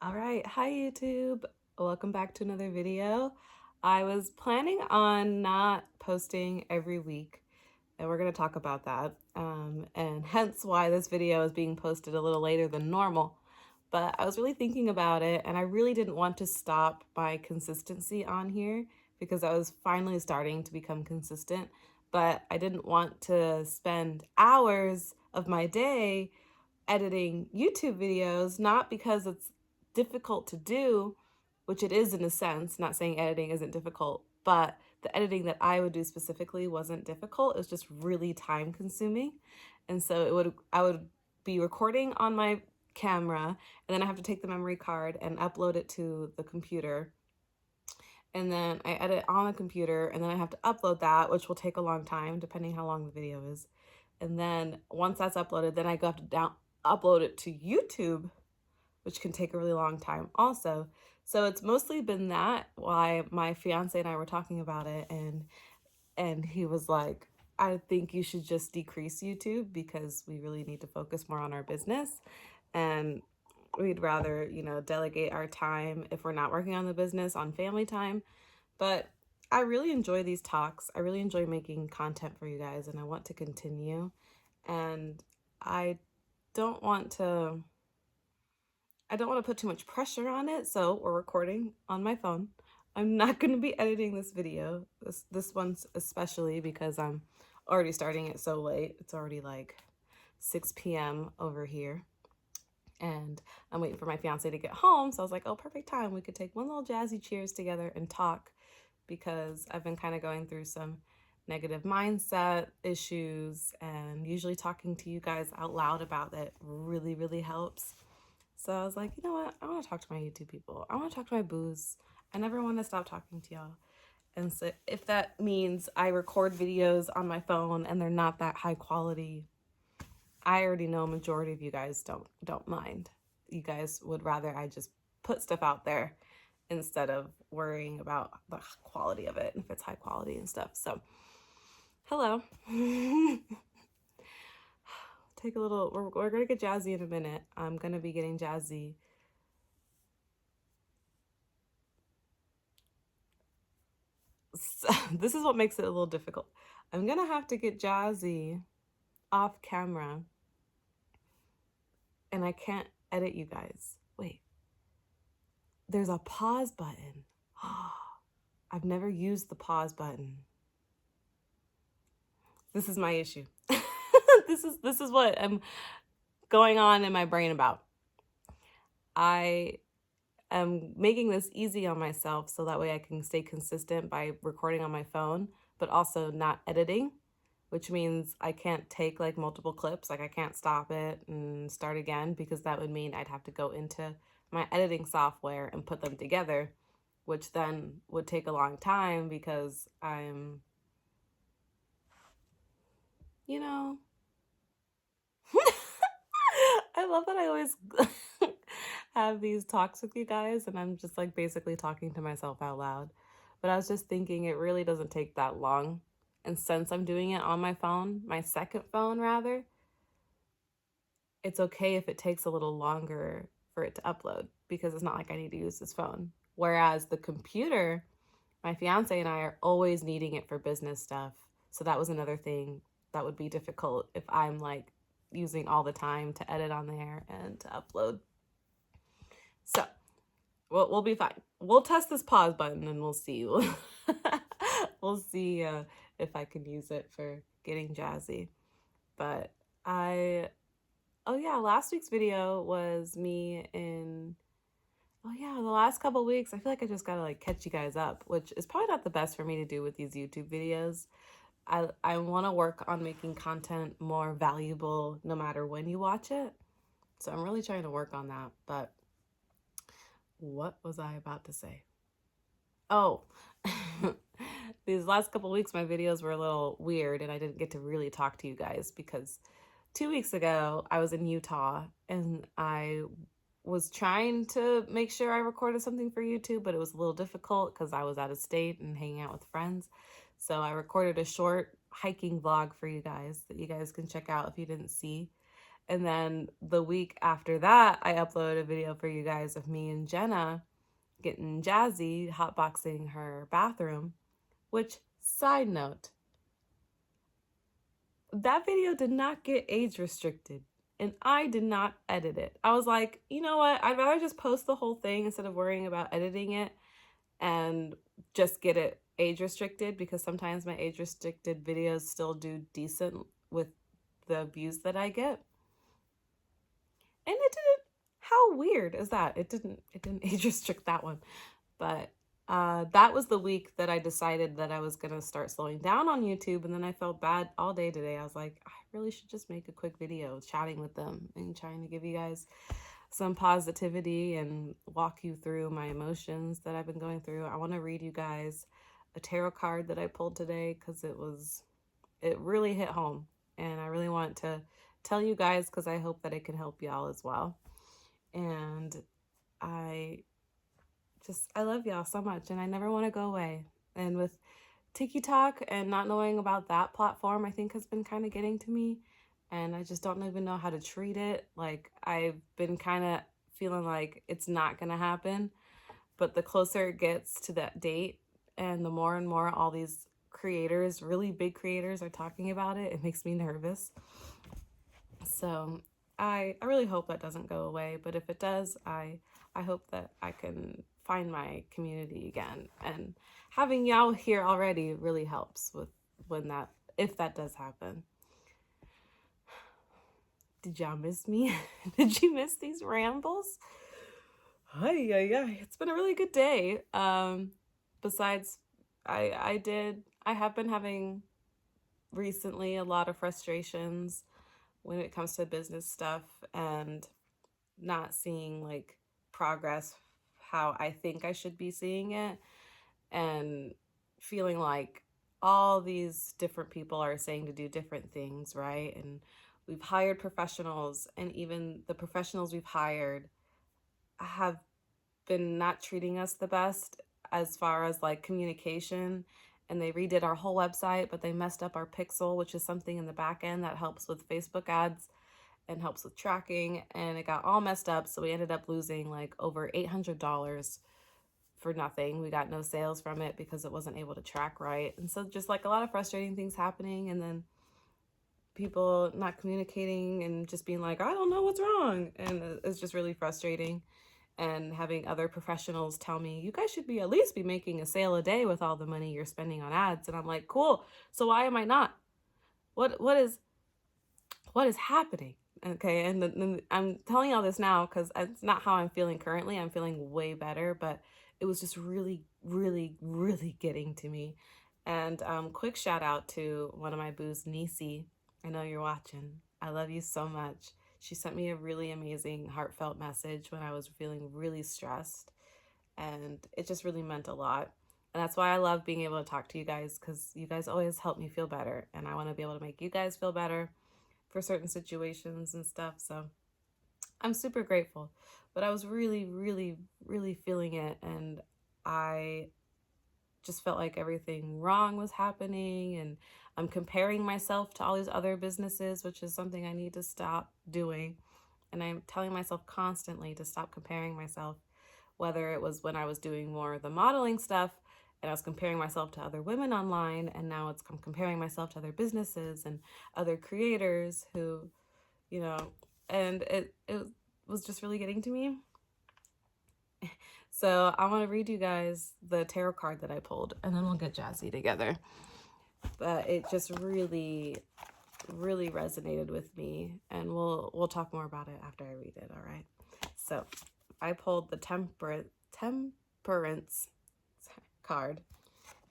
All right, hi YouTube. Welcome back to another video. I was planning on not posting every week, and we're going to talk about that, and hence why this video is being posted a little later than normal. But I was really thinking about it, and I really didn't want to stop my consistency on here because I was finally starting to become consistent, but I didn't want to spend hours of my day editing YouTube videos, not because it's difficult to do, which it is in a sense, not saying editing isn't difficult, but the editing that I would do specifically wasn't difficult. It was just really time consuming. And so I would be recording on my camera, and then I have to take the memory card and upload it to the computer. And then I edit on the computer, and then I have to upload that, which will take a long time depending how long the video is. And then once that's uploaded, then I go have to upload it to YouTube, which can take a really long time also. So it's mostly been that why my fiance and I were talking about it, and he was like, I think you should just decrease YouTube because we really need to focus more on our business, and we'd rather, delegate our time if we're not working on the business on family time. But I really enjoy these talks. I really enjoy making content for you guys, and I want to continue. And I don't want to I don't want to put too much pressure on it, so we're recording on my phone. I'm not going to be editing this video, this one's especially because I'm already starting it so late. It's already like 6 p.m. over here, and I'm waiting for my fiance to get home. So I was like, oh, perfect time. We could take one little jazzy cheers together and talk, because I've been kind of going through some negative mindset issues, and usually talking to you guys out loud about it really, really helps. So I was like, you know what? I want to talk to my YouTube people. I want to talk to my boos. I never want to stop talking to y'all. And so if that means I record videos on my phone and they're not that high quality, I already know a majority of you guys don't mind. You guys would rather I just put stuff out there instead of worrying about the quality of it, if it's high quality and stuff. So, hello. Take a little, we're gonna get jazzy in a minute. I'm gonna be getting jazzy. So, this is what makes it a little difficult. I'm gonna have to get jazzy off camera, and I can't edit you guys. Wait, there's a pause button. I've never used the pause button. This is my issue. This is what I'm going on in my brain about. I am making this easy on myself so that way I can stay consistent by recording on my phone, but also not editing, which means I can't take like multiple clips. Like I can't stop it and start again, because that would mean I'd have to go into my editing software and put them together, which then would take a long time because I'm, you know, I love that I always have these talks with you guys and I'm just like basically talking to myself out loud. But I was just thinking it really doesn't take that long. And since I'm doing it on my phone, my second phone rather, it's okay if it takes a little longer for it to upload, because it's not like I need to use this phone. Whereas the computer, my fiance and I are always needing it for business stuff. So that was another thing that would be difficult if I'm like using all the time to edit on there and to upload. So we'll be fine. We'll test this pause button and we'll see. We'll see if I can use it for getting jazzy. But oh yeah, last week's video was me in, oh yeah, the last couple weeks. I feel like I just gotta like catch you guys up, which is probably not the best for me to do with these YouTube videos. I want to work on making content more valuable no matter when you watch it. So I'm really trying to work on that. But what was I about to say? Oh, these last couple weeks my videos were a little weird and I didn't get to really talk to you guys because 2 weeks ago I was in Utah and I was trying to make sure I recorded something for YouTube, but it was a little difficult because I was out of state and hanging out with friends. So I recorded a short hiking vlog for you guys that you guys can check out if you didn't see. And then the week after that, I uploaded a video for you guys of me and Jenna getting jazzy, hotboxing her bathroom, which, side note, that video did not get age restricted and I did not edit it. I was like, you know what? I'd rather just post the whole thing instead of worrying about editing it and just get it age restricted, because sometimes my age restricted videos still do decent with the views that I get. And it didn't. How weird is that? It didn't age restrict that one. But that was the week that I decided that I was going to start slowing down on YouTube. And then I felt bad all day today. I was like, I really should just make a quick video chatting with them and trying to give you guys some positivity and walk you through my emotions that I've been going through. I want to read you guys a tarot card that I pulled today because it really hit home. And I really want to tell you guys because I hope that it can help y'all as well. And I love y'all so much, and I never want to go away. And with TikTok and not knowing about that platform, I think has been kind of getting to me, and I just don't even know how to treat it. Like, I've been kind of feeling like it's not going to happen, but the closer it gets to that date and the more and more all these creators, really big creators, are talking about it, it makes me nervous. So I really hope that doesn't go away, but if it does, I hope that I can find my community again. And having y'all here already really helps with if that does happen. Did y'all miss me? Did you miss these rambles? It's been a really good day. Besides, I have been having recently a lot of frustrations when it comes to business stuff and not seeing like progress how I think I should be seeing it, and feeling like all these different people are saying to do different things, right? And we've hired professionals, and even the professionals we've hired have been not treating us the best as far as like communication. And they redid our whole website, but they messed up our pixel, which is something in the back end that helps with Facebook ads and helps with tracking, and it got all messed up. So we ended up losing like over $800 for nothing. We got no sales from it because it wasn't able to track right. And so just like a lot of frustrating things happening, and then people not communicating and just being like, I don't know what's wrong. And it's just really frustrating. And having other professionals tell me, you guys should be at least be making a sale a day with all the money you're spending on ads. And I'm like, cool. So why am I not? What is happening? Okay, and I'm telling y'all this now because it's not how I'm feeling currently. I'm feeling way better, but it was just really, really, really getting to me. And quick shout out to one of my boos, Nisi. I know you're watching. I love you so much. She sent me a really amazing, heartfelt message when I was feeling really stressed, and it just really meant a lot. And that's why I love being able to talk to you guys, because you guys always help me feel better, and I want to be able to make you guys feel better for certain situations and stuff. So I'm super grateful, but I was really, really, really feeling it. And I just felt like everything wrong was happening, and I'm comparing myself to all these other businesses, which is something I need to stop doing. And I'm telling myself constantly to stop comparing myself, whether it was when I was doing more of the modeling stuff and I was comparing myself to other women online, and now I'm comparing myself to other businesses and other creators who, and it was just really getting to me. So I want to read you guys the tarot card that I pulled, and then we'll get jazzy together. But it just really, really resonated with me, and we'll talk more about it after I read it. All right. So I pulled the Temperance card,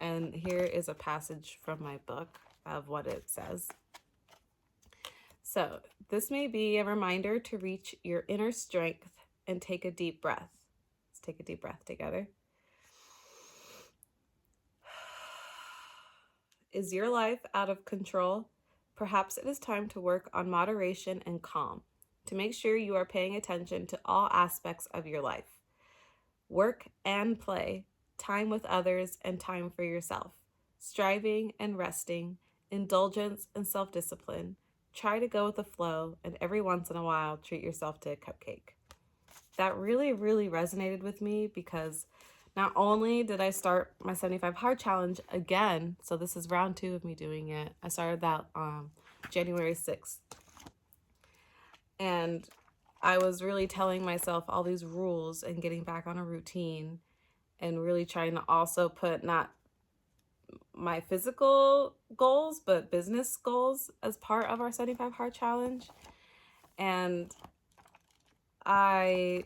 and here is a passage from my book of what it says. So this may be a reminder to reach your inner strength and take a deep breath. Let's take a deep breath together. Is your life out of control? Perhaps it is time to work on moderation and calm to make sure you are paying attention to all aspects of your life. Work and play, time with others and time for yourself, striving and resting, indulgence and self-discipline, try to go with the flow, and every once in a while, treat yourself to a cupcake. That really, really resonated with me because not only did I start my 75 Hard Challenge again, so this is round 2 of me doing it. I started that January 6th. And I was really telling myself all these rules and getting back on a routine and really trying to also put not my physical goals, but business goals as part of our 75 Hard Challenge. And I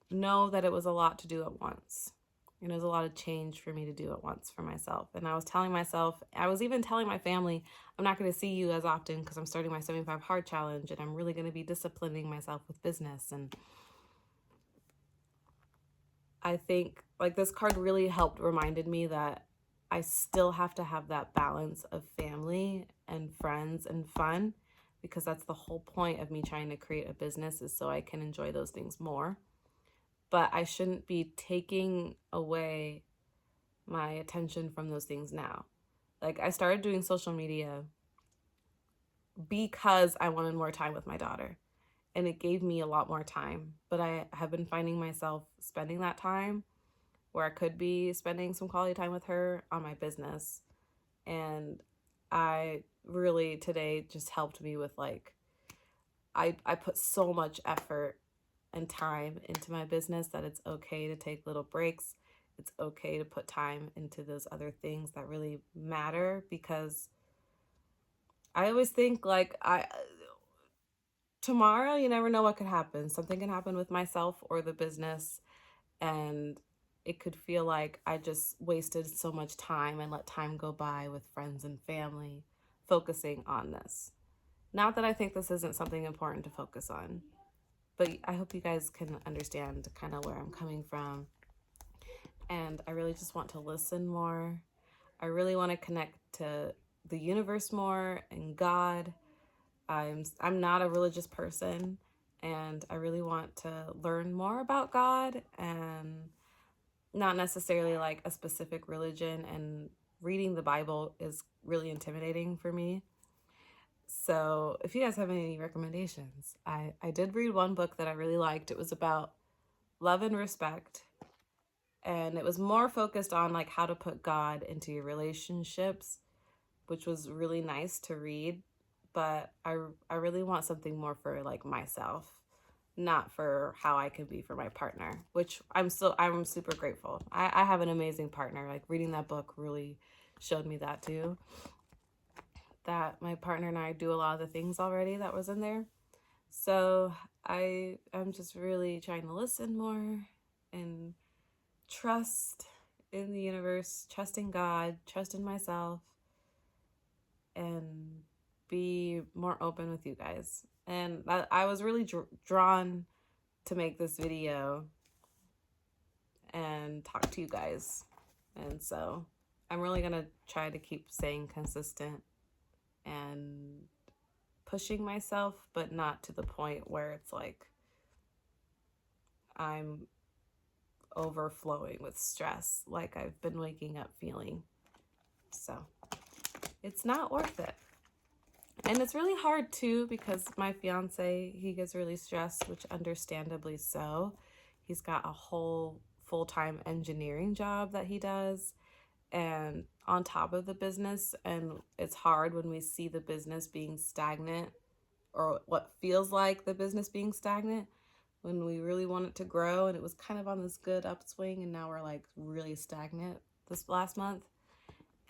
know that it was a lot to do at once. And it was a lot of change for me to do at once for myself. And I was telling myself, I was even telling my family, I'm not going to see you as often because I'm starting my 75 Hard Challenge and I'm really going to be disciplining myself with business. And I think like this card really helped reminded me that I still have to have that balance of family and friends and fun, because that's the whole point of me trying to create a business, is so I can enjoy those things more. But I shouldn't be taking away my attention from those things now. Like, I started doing social media because I wanted more time with my daughter, and it gave me a lot more time. But I have been finding myself spending that time where I could be spending some quality time with her on my business. And I really today just helped me with like, I put so much effort and time into my business that it's okay to take little breaks. It's okay to put time into those other things that really matter, because I always think like tomorrow you never know what could happen. Something can happen with myself or the business, and it could feel like I just wasted so much time and let time go by with friends and family focusing on this. Not that I think this isn't something important to focus on, but I hope you guys can understand kind of where I'm coming from. And I really just want to listen more. I really want to connect to the universe more and God. I'm not a religious person, and I really want to learn more about God, and not necessarily like a specific religion, and reading the Bible is really intimidating for me. So if you guys have any recommendations, I did read one book that I really liked. It was about love and respect, and it was more focused on like how to put God into your relationships, which was really nice to read. But I really want something more for like myself, not for how I could be for my partner, which I'm super grateful. I have an amazing partner. Like, reading that book really showed me that too, that my partner and I do a lot of the things already that was in there. So I'm just really trying to listen more and trust in the universe, trust in God, trust in myself, and be more open with you guys. And I was really drawn to make this video and talk to you guys. And so I'm really going to try to keep staying consistent and pushing myself, but not to the point where it's like I'm overflowing with stress like I've been waking up feeling. So it's not worth it. And it's really hard too, because my fiance, he gets really stressed, which understandably so. He's got a whole full-time engineering job that he does, and on top of the business, and it's hard when we see the business being stagnant, or what feels like the business being stagnant, when we really want it to grow, and it was kind of on this good upswing, and now we're like really stagnant this last month.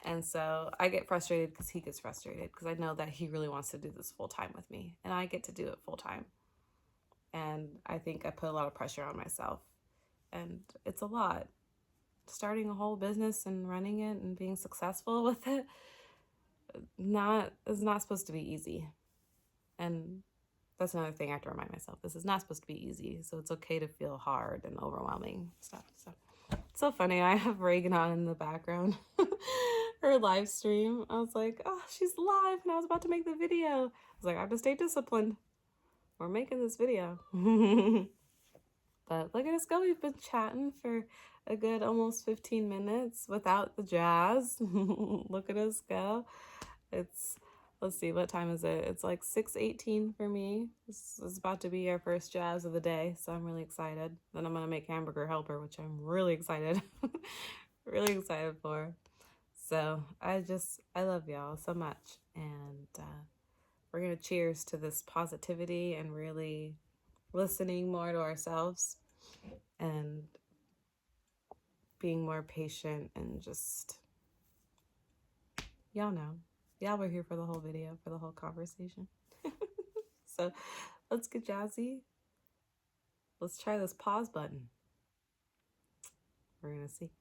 And so I get frustrated because he gets frustrated, because I know that he really wants to do this full time with me, and I get to do it full time. And I think I put a lot of pressure on myself, and it's a lot. Starting a whole business and running it and being successful with it is not supposed to be easy. And that's another thing I have to remind myself. This is not supposed to be easy, so it's okay to feel hard and overwhelming stuff. So it's so funny. I have Reagan on in the background. Her live stream. I was like, oh, she's live, and I was about to make the video. I was like, I have to stay disciplined. We're making this video. But look at us go. We've been chatting for a good almost 15 minutes without the jazz. Look at us go. It's Let's see, what time is it? It's like 6:18 for me. This is about to be our first jazz of the day, so I'm really excited. Then I'm gonna make hamburger helper, which I'm really excited, really excited for. So I love y'all so much, and we're gonna cheers to this positivity and really listening more to ourselves and being more patient and just, y'all know. Y'all were here for the whole video, for the whole conversation. So let's get jazzy. Let's try this pause button. We're gonna see.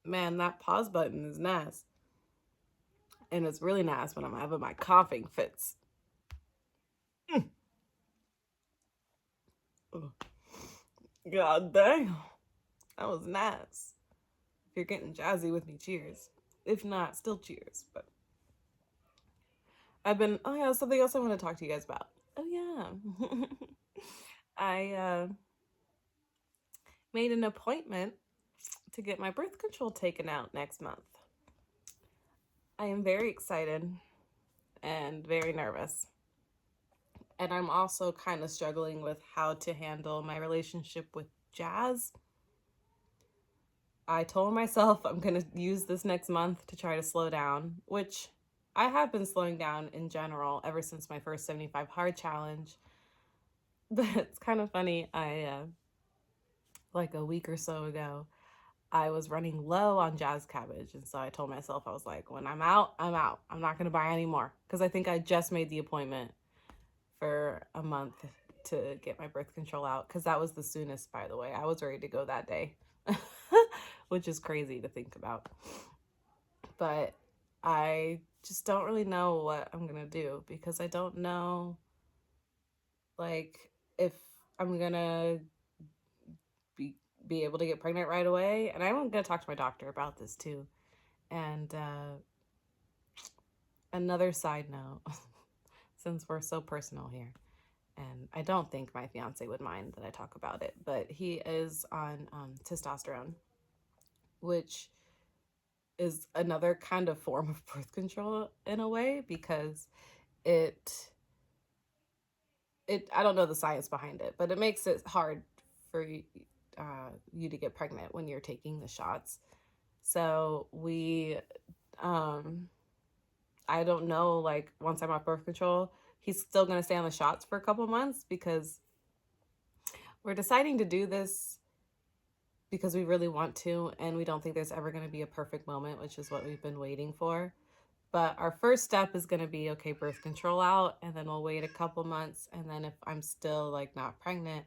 Man, that pause button is nice. And it's really nice when I'm having my coughing fits. God dang. That was nice. If you're getting jazzy with me, cheers. If not, still cheers. But oh yeah, something else I want to talk to you guys about. Oh yeah. I made an appointment to get my birth control taken out next month. I am very excited and very nervous. And I'm also kind of struggling with how to handle my relationship with jazz. I told myself I'm going to use this next month to try to slow down, which I have been slowing down in general ever since my first 75 hard challenge. But it's kind of funny. Like a week or so ago, I was running low on jazz cabbage. And so I told myself, I was like, when I'm out, I'm out. I'm not going to buy any more. Because I think I just made the appointment for a month to get my birth control out. Because that was the soonest, by the way. I was ready to go that day. Which is crazy to think about. But I just don't really know what I'm going to do. Because I don't know, like, if I'm going to be able to get pregnant right away. And I'm going to talk to my doctor about this too. And another side note, since we're so personal here, and I don't think my fiance would mind that I talk about it, but he is on testosterone, which is another kind of form of birth control in a way, because I don't know the science behind it, but it makes it hard for you to get pregnant when you're taking the shots. So I don't know, like, once I'm off birth control, he's still going to stay on the shots for a couple months, because we're deciding to do this because we really want to, and we don't think there's ever going to be a perfect moment, which is what we've been waiting for. But our first step is going to be, okay, birth control out, and then we'll wait a couple months, and then if I'm still, like, not pregnant,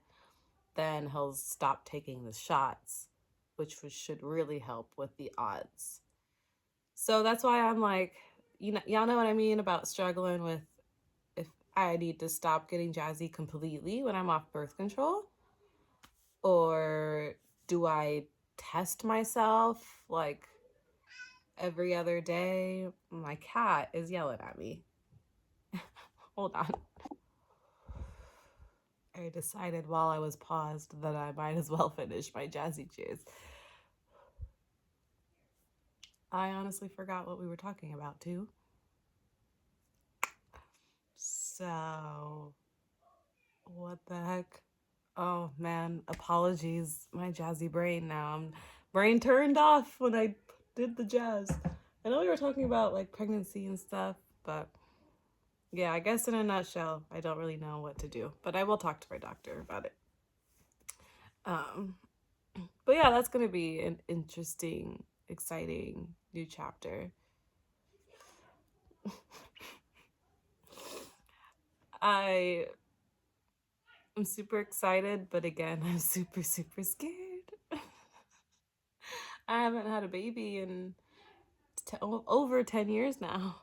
then he'll stop taking the shots, which should really help with the odds. So that's why I'm like, y'all know what I mean about struggling with if I need to stop getting jazzy completely when I'm off birth control, or do I test myself like every other day? My cat is yelling at me. Hold on. I decided while I was paused that I might as well finish my jazzy cheers. I honestly forgot what we were talking about too. So, what the heck? Oh man, apologies. My jazzy brain now. Brain turned off when I did the jazz. I know we were talking about like pregnancy and stuff, but yeah, I guess in a nutshell, I don't really know what to do, but I will talk to my doctor about it. But yeah, that's going to be an interesting, exciting new chapter. I'm super excited, but again, I'm super, super scared. I haven't had a baby in over 10 years now,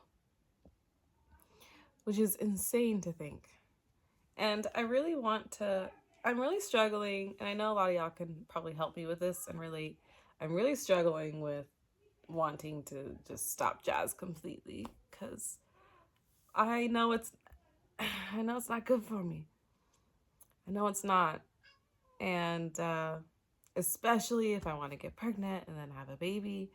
which is insane to think. And I really I'm really struggling, and I know a lot of y'all can probably help me with this, and I'm really struggling with wanting to just stop jazz completely, because I know it's not good for me. I know it's not. And especially if I want to get pregnant and then have a baby,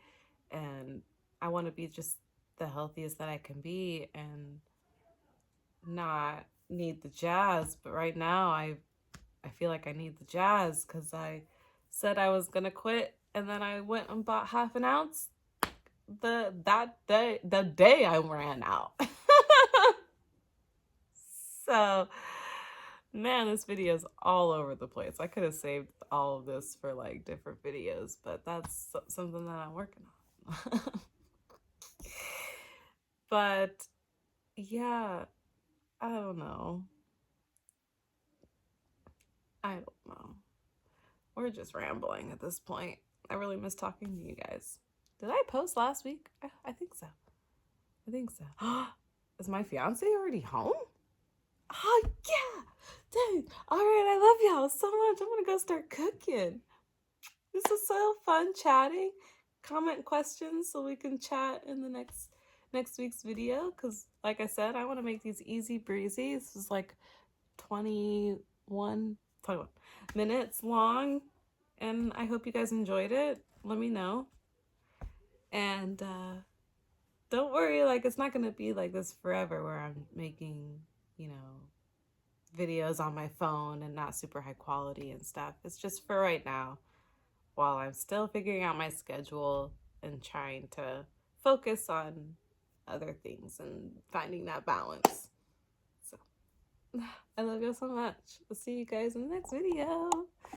and I want to be just the healthiest that I can be and not need the jazz. But right now I feel like I need the jazz because I said I was gonna quit, and then I went and bought half an ounce the day I ran out. So, man, this video is all over the place. I could have saved all of this for like different videos, but that's something that I'm working on. But yeah, I don't know. I don't know. We're just rambling at this point. I really miss talking to you guys. Did I post last week? I think so. I think so. Is my fiance already home? Oh, yeah. Dang. All right. I love y'all so much. I'm going to go start cooking. This was so fun chatting. Comment questions so we can chat in the next week's video. Because, like I said, I want to make these easy breezy. This is like 21 minutes long. And I hope you guys enjoyed it. Let me know. And don't worry, like, it's not going to be like this forever where I'm making, you know, videos on my phone and not super high quality and stuff. It's just for right now while I'm still figuring out my schedule and trying to focus on other things and finding that balance. So I love you so much. I'll see you guys in the next video.